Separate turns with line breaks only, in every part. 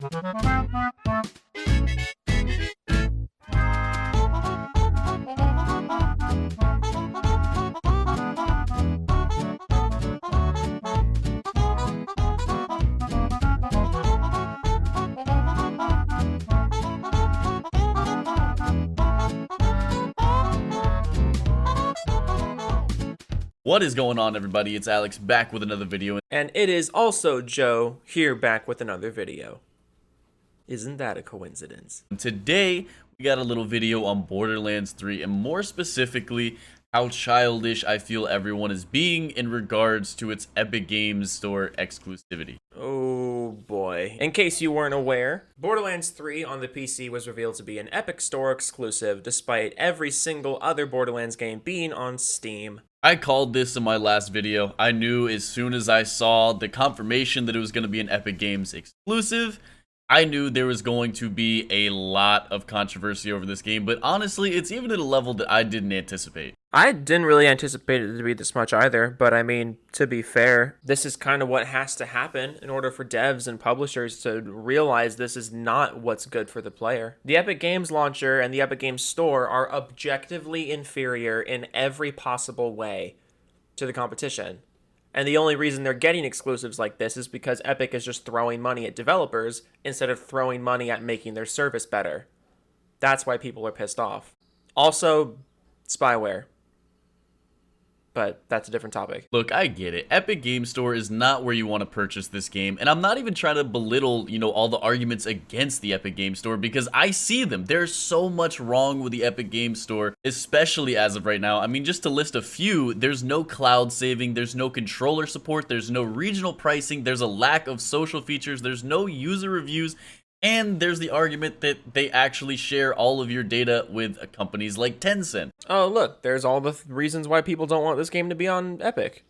What is going on, everybody? It's Alex back with another video.
And it is also Joe here back with another video. Isn't that a coincidence?
Today, we got a little video on Borderlands 3 and more specifically, how childish I feel everyone is being in regards to its Epic Games Store exclusivity.
Oh boy. In case you weren't aware, Borderlands 3 on the PC was revealed to be an Epic Store exclusive despite every single other Borderlands game being on Steam.
I called this in my last video. I knew as soon as I saw the confirmation that it was going to be an Epic Games exclusive, I knew there was going to be a lot of controversy over this game, but honestly, it's even at a level that I didn't anticipate.
I didn't really anticipate it to be this much either, but I mean, to be fair, this is kind of what has to happen in order for devs and publishers to realize this is not what's good for the player. The Epic Games Launcher and the Epic Games Store are objectively inferior in every possible way to the competition. And the only reason they're getting exclusives like this is because Epic is just throwing money at developers instead of throwing money at making their service better. That's why people are pissed off. Also, spyware. But that's a different topic.
Look, I get it. Epic Games Store is not where you want to purchase this game, and I'm not even trying to belittle, all the arguments against the Epic Games Store, because I see them. There's so much wrong with the Epic Games Store, especially as of right now. I mean, just to list a few, there's no cloud saving, there's no controller support, there's no regional pricing, there's a lack of social features, there's no user reviews, and there's the argument that they actually share all of your data with companies like Tencent.
Oh, look, there's all the reasons why people don't want this game to be on Epic.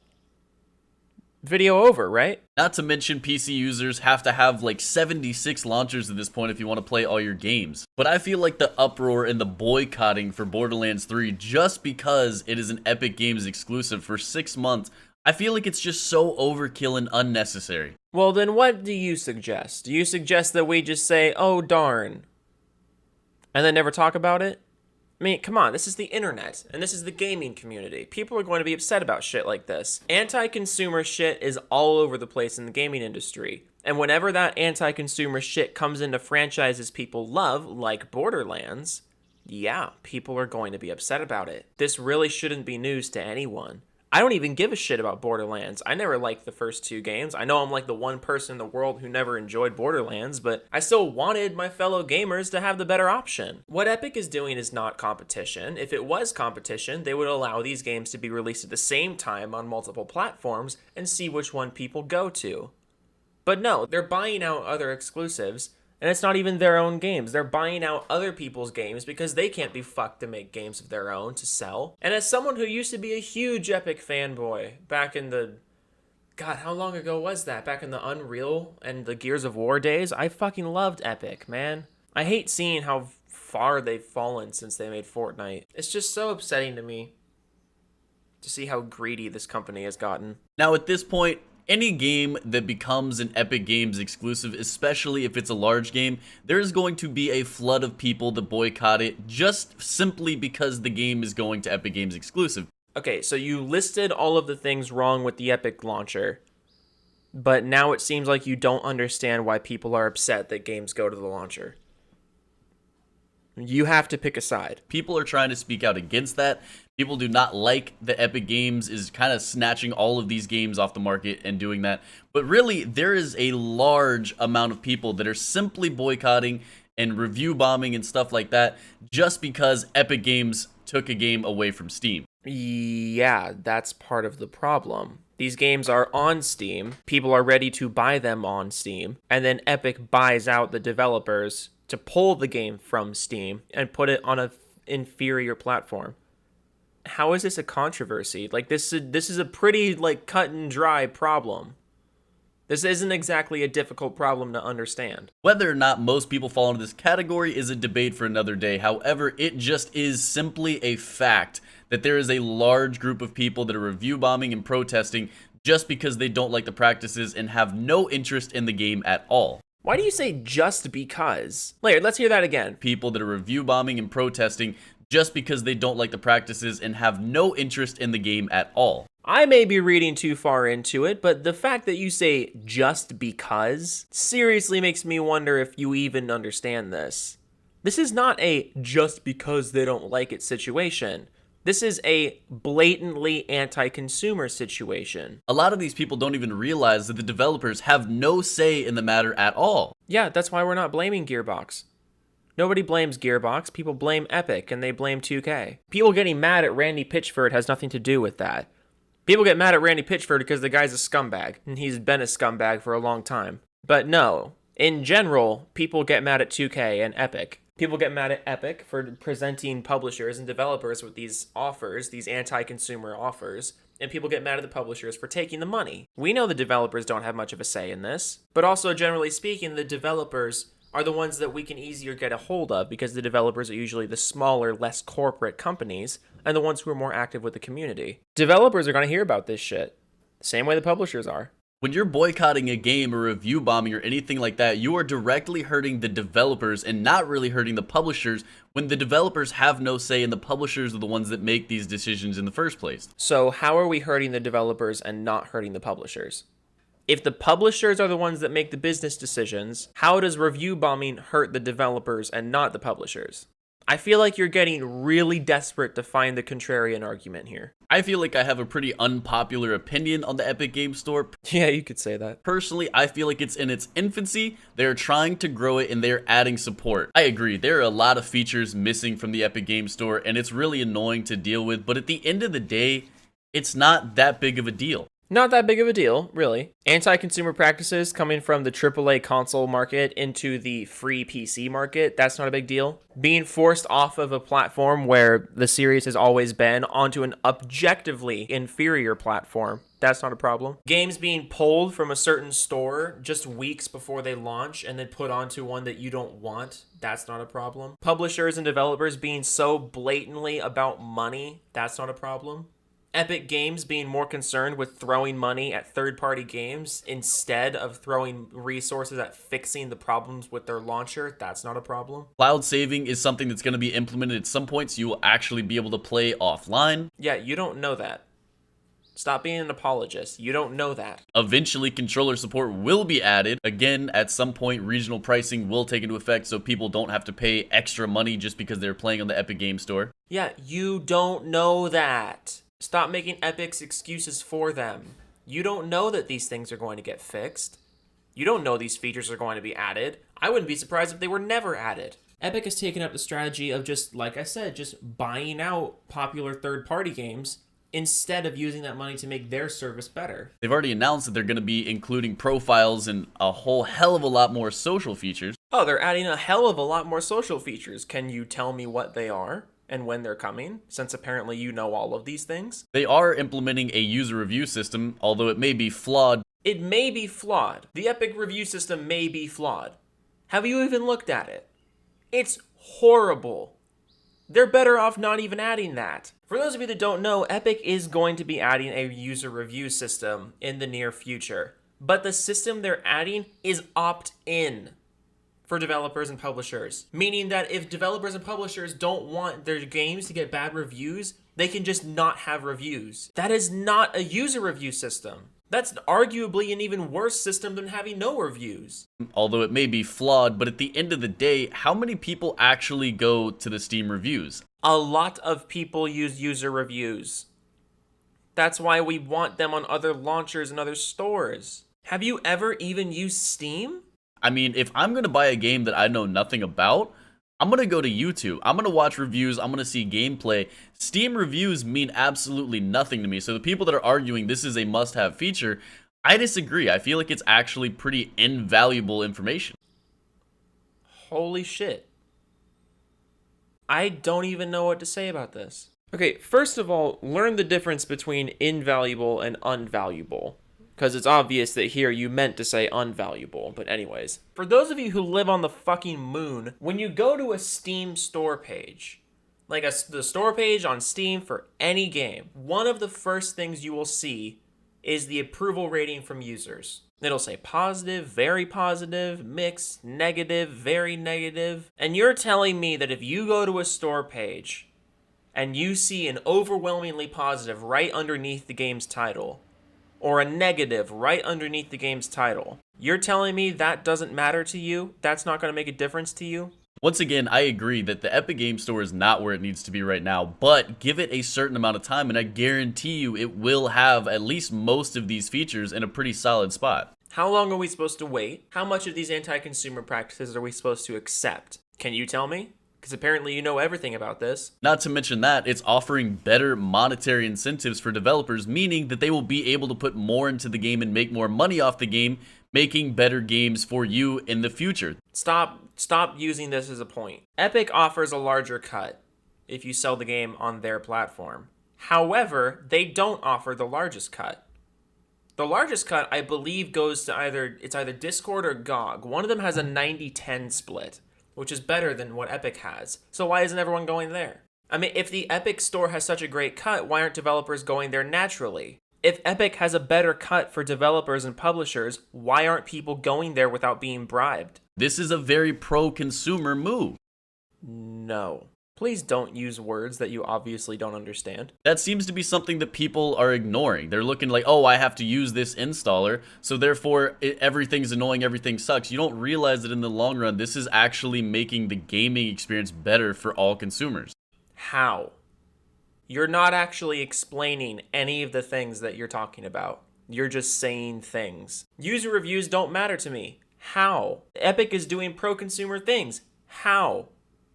Video over, right?
Not to mention PC users have to have like 76 launchers at this point if you want to play all your games. But I feel like the uproar and the boycotting for Borderlands 3 just because it is an Epic Games exclusive for 6 months, I feel like it's just so overkill and unnecessary.
Well, then what do you suggest? Do you suggest that we just say, oh darn, and then never talk about it? I mean, come on, this is the internet, and this is the gaming community. People are going to be upset about shit like this. Anti-consumer shit is all over the place in the gaming industry. And whenever that anti-consumer shit comes into franchises people love, like Borderlands, yeah, people are going to be upset about it. This really shouldn't be news to anyone. I don't even give a shit about Borderlands. I never liked the first 2 games. I know I'm like the one person in the world who never enjoyed Borderlands, but I still wanted my fellow gamers to have the better option. What Epic is doing is not competition. If it was competition, they would allow these games to be released at the same time on multiple platforms and see which one people go to. But no, they're buying out other exclusives, and it's not even their own games. They're buying out other people's games because they can't be fucked to make games of their own to sell. And as someone who used to be a huge Epic fanboy back in the... God, how long ago was that? Back in the Unreal and the Gears of War days? I fucking loved Epic, man. I hate seeing how far they've fallen since they made Fortnite. It's just so upsetting to me to see how greedy this company has gotten.
Now at this point, any game that becomes an Epic Games exclusive, especially if it's a large game, there's going to be a flood of people that boycott it just simply because the game is going to Epic Games exclusive.
Okay, so you listed all of the things wrong with the Epic launcher, but now it seems like you don't understand why people are upset that games go to the launcher. You have to pick a side.
People are trying to speak out against that. People do not like that Epic Games is kind of snatching all of these games off the market and doing that. But really, there is a large amount of people that are simply boycotting and review bombing and stuff like that just because Epic Games took a game away from Steam.
Yeah, that's part of the problem. These games are on Steam. People are ready to buy them on Steam. And then Epic buys out the developers to pull the game from Steam and put it on an inferior platform. How is this a controversy? Like, this is a pretty, like, cut and dry problem. This isn't exactly a difficult problem to understand.
Whether or not most people fall into this category is a debate for another day. However, it just is simply a fact that there is a large group of people that are review bombing and protesting just because they don't like the practices and have no interest in the game at all.
Why do you say just because? Laird, let's hear that again.
People that are review bombing and protesting just because they don't like the practices and have no interest in the game at all.
I may be reading too far into it, but the fact that you say just because seriously makes me wonder if you even understand this. This is not a just because they don't like it situation. This is a blatantly anti-consumer situation.
A lot of these people don't even realize that the developers have no say in the matter at all.
Yeah, that's why we're not blaming Gearbox. Nobody blames Gearbox, people blame Epic, and they blame 2K. People getting mad at Randy Pitchford has nothing to do with that. People get mad at Randy Pitchford because the guy's a scumbag, and he's been a scumbag for a long time. But no, in general, people get mad at 2K and Epic. People get mad at Epic for presenting publishers and developers with these offers, these anti-consumer offers, and people get mad at the publishers for taking the money. We know the developers don't have much of a say in this, but also generally speaking, the developers are the ones that we can easier get a hold of because the developers are usually the smaller, less corporate companies and the ones who are more active with the community. Developers are going to hear about this shit, the same way the publishers are.
When you're boycotting a game or review bombing or anything like that, you are directly hurting the developers and not really hurting the publishers when the developers have no say and the publishers are the ones that make these decisions in the first place.
So how are we hurting the developers and not hurting the publishers? If the publishers are the ones that make the business decisions, how does review bombing hurt the developers and not the publishers? I feel like you're getting really desperate to find the contrarian argument here.
I feel like I have a pretty unpopular opinion on the Epic Games Store.
Yeah, you could say that.
Personally, I feel like it's in its infancy. They're trying to grow it and they're adding support. I agree, there are a lot of features missing from the Epic Games Store and it's really annoying to deal with, but at the end of the day, it's not that big of a deal.
Not that big of a deal, really. Anti-consumer practices coming from the AAA console market into the free PC market, that's not a big deal. Being forced off of a platform where the series has always been onto an objectively inferior platform, that's not a problem. Games being pulled from a certain store just weeks before they launch and then put onto one that you don't want, that's not a problem. Publishers and developers being so blatantly about money, that's not a problem. Epic Games being more concerned with throwing money at third-party games instead of throwing resources at fixing the problems with their launcher, that's not a problem.
Cloud saving is something that's going to be implemented at some point, so you will actually be able to play offline.
Yeah, you don't know that. Stop being an apologist. You don't know that.
Eventually, controller support will be added. Again, at some point, regional pricing will take into effect so people don't have to pay extra money just because they're playing on the Epic Games Store.
Yeah, you don't know that. Stop making Epic's excuses for them. You don't know that these things are going to get fixed. You don't know these features are going to be added. I wouldn't be surprised if they were never added. Epic has taken up the strategy of just, like I said, just buying out popular third-party games instead of using that money to make their service better.
They've already announced that they're going to be including profiles and a whole hell of a lot more social features.
Oh, they're adding a hell of a lot more social features. Can you tell me what they are? And when they're coming, since apparently you know all of these things.
They are implementing a user review system, although it may be flawed.
It may be flawed. The Epic review system may be flawed. Have you even looked at it? It's horrible. They're better off not even adding that. For those of you that don't know, Epic is going to be adding a user review system in the near future. But the system they're adding is opt-in for developers and publishers, meaning that if developers and publishers don't want their games to get bad reviews, they can just not have reviews. That is not a user review system. That's arguably an even worse system than having no reviews.
Although it may be flawed, but at the end of the day, how many people actually go to the Steam reviews?
A lot of people use user reviews. That's why we want them on other launchers and other stores. Have you ever even used Steam?
I mean, if I'm going to buy a game that I know nothing about, I'm going to go to YouTube. I'm going to watch reviews. I'm going to see gameplay. Steam reviews mean absolutely nothing to me. So the people that are arguing this is a must-have feature, I disagree. I feel like it's actually pretty invaluable information.
Holy shit. I don't even know what to say about this. Okay, first of all, learn the difference between invaluable and unvaluable. Because it's obvious that here you meant to say unvaluable, but anyways. For those of you who live on the fucking moon, when you go to a Steam store page, like the store page on Steam for any game, one of the first things you will see is the approval rating from users. It'll say positive, very positive, mixed, negative, very negative. And you're telling me that if you go to a store page and you see an overwhelmingly positive right underneath the game's title, or a negative right underneath the game's title, you're telling me that doesn't matter to you? That's not going to make a difference to you?
Once again, I agree that the Epic Game Store is not where it needs to be right now, but give it a certain amount of time and I guarantee you it will have at least most of these features in a pretty solid spot.
How long are we supposed to wait? How much of these anti-consumer practices are we supposed to accept? Can you tell me? Because apparently you know everything about this.
Not to mention that, it's offering better monetary incentives for developers, meaning that they will be able to put more into the game and make more money off the game, making better games for you in the future.
Stop using this as a point. Epic offers a larger cut if you sell the game on their platform. However, they don't offer the largest cut. The largest cut, I believe, goes to either Discord or GOG. One of them has a 90-10 split, which is better than what Epic has. So why isn't everyone going there? I mean, if the Epic Store has such a great cut, why aren't developers going there naturally? If Epic has a better cut for developers and publishers, why aren't people going there without being bribed?
This is a very pro-consumer move.
No. Please don't use words that you obviously don't understand.
That seems to be something that people are ignoring. They're looking like, oh, I have to use this installer, so therefore everything's annoying, everything sucks. You don't realize that in the long run, this is actually making the gaming experience better for all consumers.
How? You're not actually explaining any of the things that you're talking about. You're just saying things. User reviews don't matter to me. How? Epic is doing pro-consumer things. How?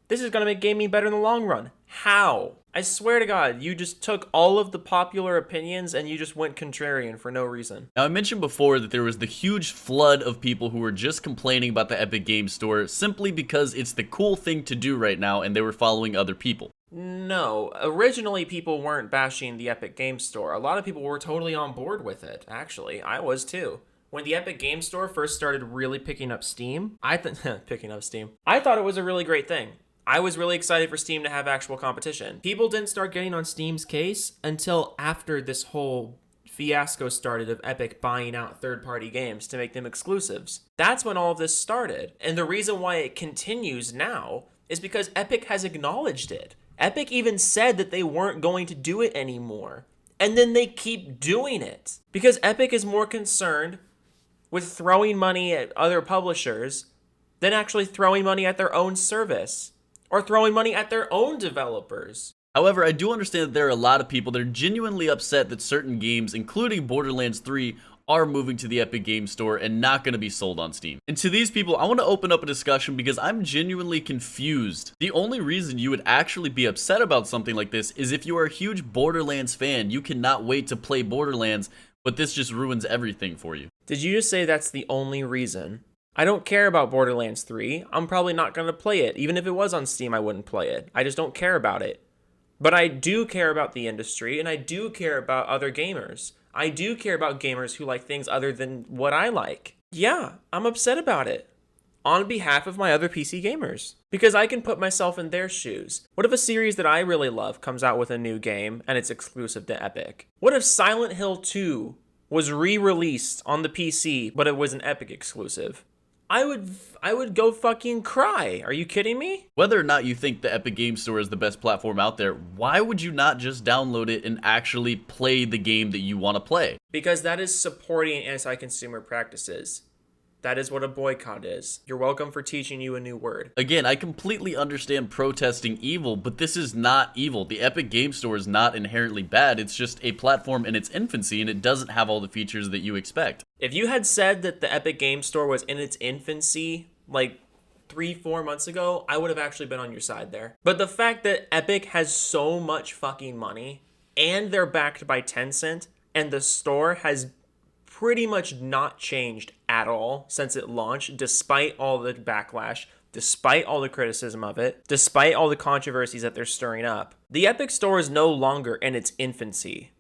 This is going to make gaming better in the long run. How? I swear to God, you just took all of the popular opinions and you just went contrarian for no reason.
Now, I mentioned before that there was the huge flood of people who were just complaining about the Epic Game Store simply because it's the cool thing to do right now and they were following other people.
No, originally people weren't bashing the Epic Game Store. A lot of people were totally on board with it, actually. I was too. When the Epic Game Store first started really picking up steam, I thought it was a really great thing. I was really excited for Steam to have actual competition. People didn't start getting on Steam's case until after this whole fiasco started of Epic buying out third-party games to make them exclusives. That's when all of this started. And the reason why it continues now is because Epic has acknowledged it. Epic even said that they weren't going to do it anymore. And then they keep doing it. Because Epic is more concerned with throwing money at other publishers than actually throwing money at their own service. Or throwing money at their own developers.
However, I do understand that there are a lot of people that are genuinely upset that certain games, including Borderlands 3, are moving to the Epic Game Store and not going to be sold on Steam. And to these people, I want to open up a discussion because I'm genuinely confused. The only reason you would actually be upset about something like this is if you are a huge Borderlands fan, you cannot wait to play Borderlands, but this just ruins everything for you.
Did you just say that's the only reason? I don't care about Borderlands 3. I'm probably not going to play it. Even if it was on Steam, I wouldn't play it. I just don't care about it. But I do care about the industry, and I do care about other gamers. I do care about gamers who like things other than what I like. Yeah, I'm upset about it. On behalf of my other PC gamers. Because I can put myself in their shoes. What if a series that I really love comes out with a new game, and it's exclusive to Epic? What if Silent Hill 2 was re-released on the PC, but it was an Epic exclusive? I would go fucking cry. Are you kidding me?
Whether or not you think the Epic Game Store is the best platform out there, why would you not just download it and actually play the game that you want to play?
Because that is supporting anti-consumer practices. That is what a boycott is. You're welcome for teaching you a new word.
Again, I completely understand protesting evil, but this is not evil. The Epic Game Store is not inherently bad. It's just a platform in its infancy, and it doesn't have all the features that you expect.
If you had said that the Epic Game Store was in its infancy, like 3-4 months ago, I would have actually been on your side there. But the fact that Epic has so much fucking money, and they're backed by Tencent, and the store has pretty much not changed at all since it launched, despite all the backlash, despite all the criticism of it, despite all the controversies that they're stirring up. The Epic Store is no longer in its infancy.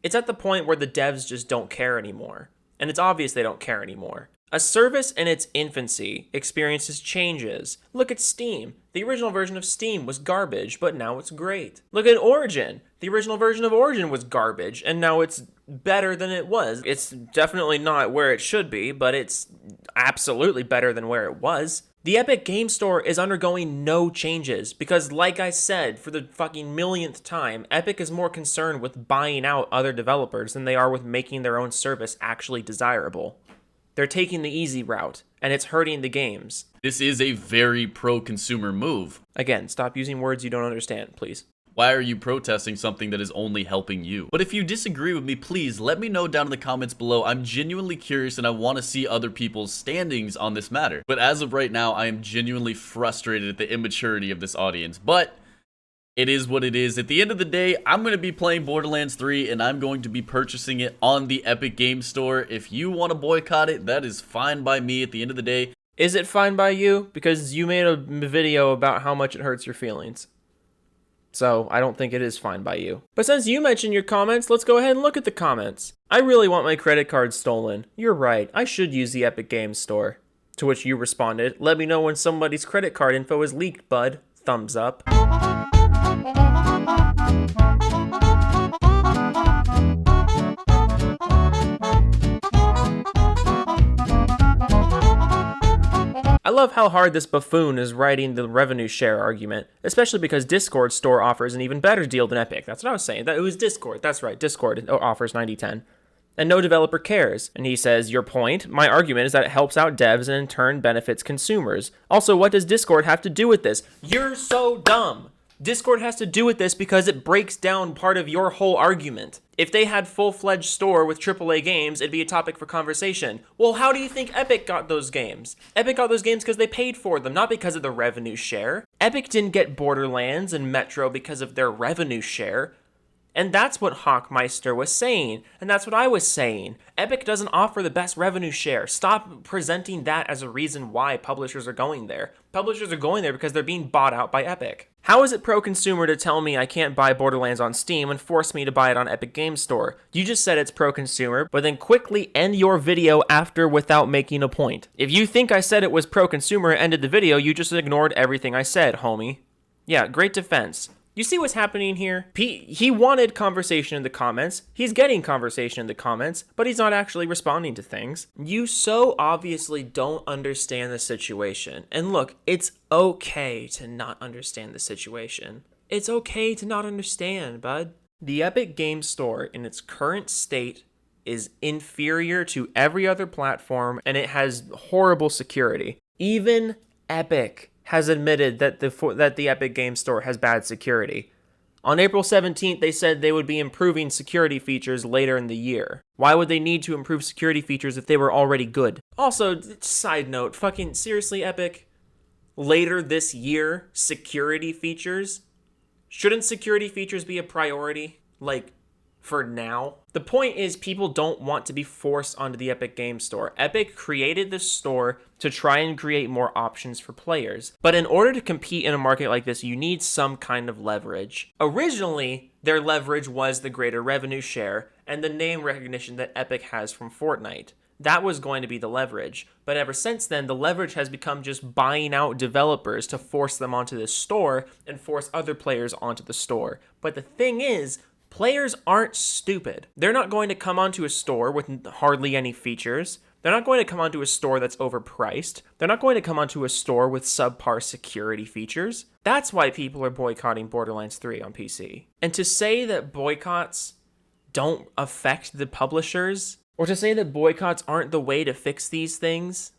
It's at the point where the devs just don't care anymore. And it's obvious they don't care anymore. A service in its infancy experiences changes. Look at Steam. The original version of Steam was garbage, but now it's great. Look at Origin. The original version of Origin was garbage, and now it's better than it was. It's definitely not where it should be, but it's absolutely better than where it was. The Epic Game Store is undergoing no changes because, like I said for the fucking millionth time, Epic is more concerned with buying out other developers than they are with making their own service actually desirable. They're taking the easy route, and it's hurting the games.
This is a very pro-consumer move.
Again, stop using words you don't understand, please.
Why are you protesting something that is only helping you? But if you disagree with me, please let me know down in the comments below. I'm genuinely curious and I want to see other people's standings on this matter. But as of right now, I am genuinely frustrated at the immaturity of this audience. But it is what it is. At the end of the day, I'm going to be playing Borderlands 3 and I'm going to be purchasing it on the Epic Game Store. If you want to boycott it, that is fine by me at the end of the day.
Is it fine by you? Because you made a video about how much it hurts your feelings. So I don't think it is fine by you. But since you mentioned your comments, let's go ahead and look at the comments. I really want my credit card stolen. You're right, I should use the Epic Games Store. To which you responded, let me know when somebody's credit card info is leaked, bud. Thumbs up. I love how hard this buffoon is writing the revenue share argument, especially because Discord store offers an even better deal than Epic. That's what I was saying. It was Discord. That's right. Discord offers 90/10. And no developer cares. And he says, your point? My argument is that it helps out devs and in turn benefits consumers. Also, what does Discord have to do with this? You're so dumb. Discord has to do with this because it breaks down part of your whole argument. If they had full-fledged store with AAA games, it'd be a topic for conversation. Well, how do you think Epic got those games? Epic got those games because they paid for them, not because of the revenue share. Epic didn't get Borderlands and Metro because of their revenue share. And that's what Hawkmeister was saying, and that's what I was saying. Epic doesn't offer the best revenue share. Stop presenting that as a reason why publishers are going there. Publishers are going there because they're being bought out by Epic. How is it pro-consumer to tell me I can't buy Borderlands on Steam and force me to buy it on Epic Games Store? You just said it's pro-consumer, but then quickly end your video after without making a point. If you think I said it was pro-consumer and ended the video, you just ignored everything I said, homie. Yeah, great defense. You see what's happening here? He wanted conversation in the comments. He's getting conversation in the comments, but he's not actually responding to things. You so obviously don't understand the situation. And look, it's okay to not understand the situation. It's okay to not understand, bud. The Epic Games Store in its current state is inferior to every other platform, and it has horrible security. Even Epic has admitted that the Epic Games Store has bad security. On April 17th, they said they would be improving security features later in the year. Why would they need to improve security features if they were already good? Also, side note, fucking seriously, Epic? Later this year, security features? Shouldn't security features be a priority? Like, for now? The point is, people don't want to be forced onto the Epic Games Store. Epic created this store to try and create more options for players. But in order to compete in a market like this, you need some kind of leverage. Originally, their leverage was the greater revenue share and the name recognition that Epic has from Fortnite. That was going to be the leverage. But ever since then, the leverage has become just buying out developers to force them onto this store and force other players onto the store. But the thing is, players aren't stupid. They're not going to come onto a store with hardly any features. They're not going to come onto a store that's overpriced. They're not going to come onto a store with subpar security features. That's why people are boycotting Borderlands 3 on PC. And to say that boycotts don't affect the publishers, or to say that boycotts aren't the way to fix these things,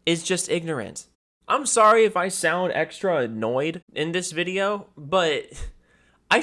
is just ignorant. I'm sorry if I sound extra annoyed in this video, but I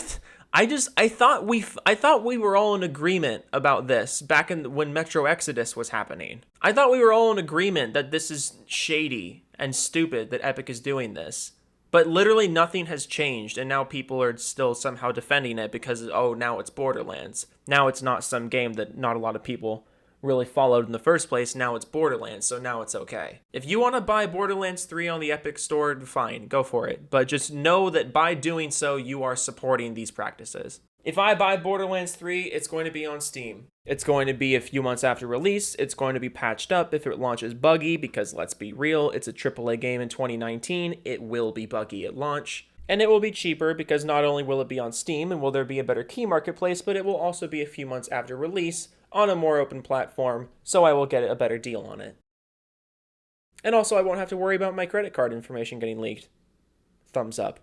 thought we were all in agreement about this back when Metro Exodus was happening. I thought we were all in agreement that this is shady and stupid that Epic is doing this. But literally nothing has changed, and now people are still somehow defending it because, oh, now it's Borderlands. Now it's not some game that not a lot of people really followed in the first place. Now it's Borderlands, so now it's okay. If you want to buy Borderlands 3 on the Epic Store, fine, go for it. But just know that by doing so, you are supporting these practices. If I buy Borderlands 3, it's going to be on Steam. It's going to be a few months after release. It's going to be patched up if it launches buggy, because let's be real, it's a AAA game in 2019. It will be buggy at launch. And it will be cheaper because not only will it be on Steam and will there be a better key marketplace, but it will also be a few months after release on a more open platform, so I will get a better deal on it. And also, I won't have to worry about my credit card information getting leaked. Thumbs up.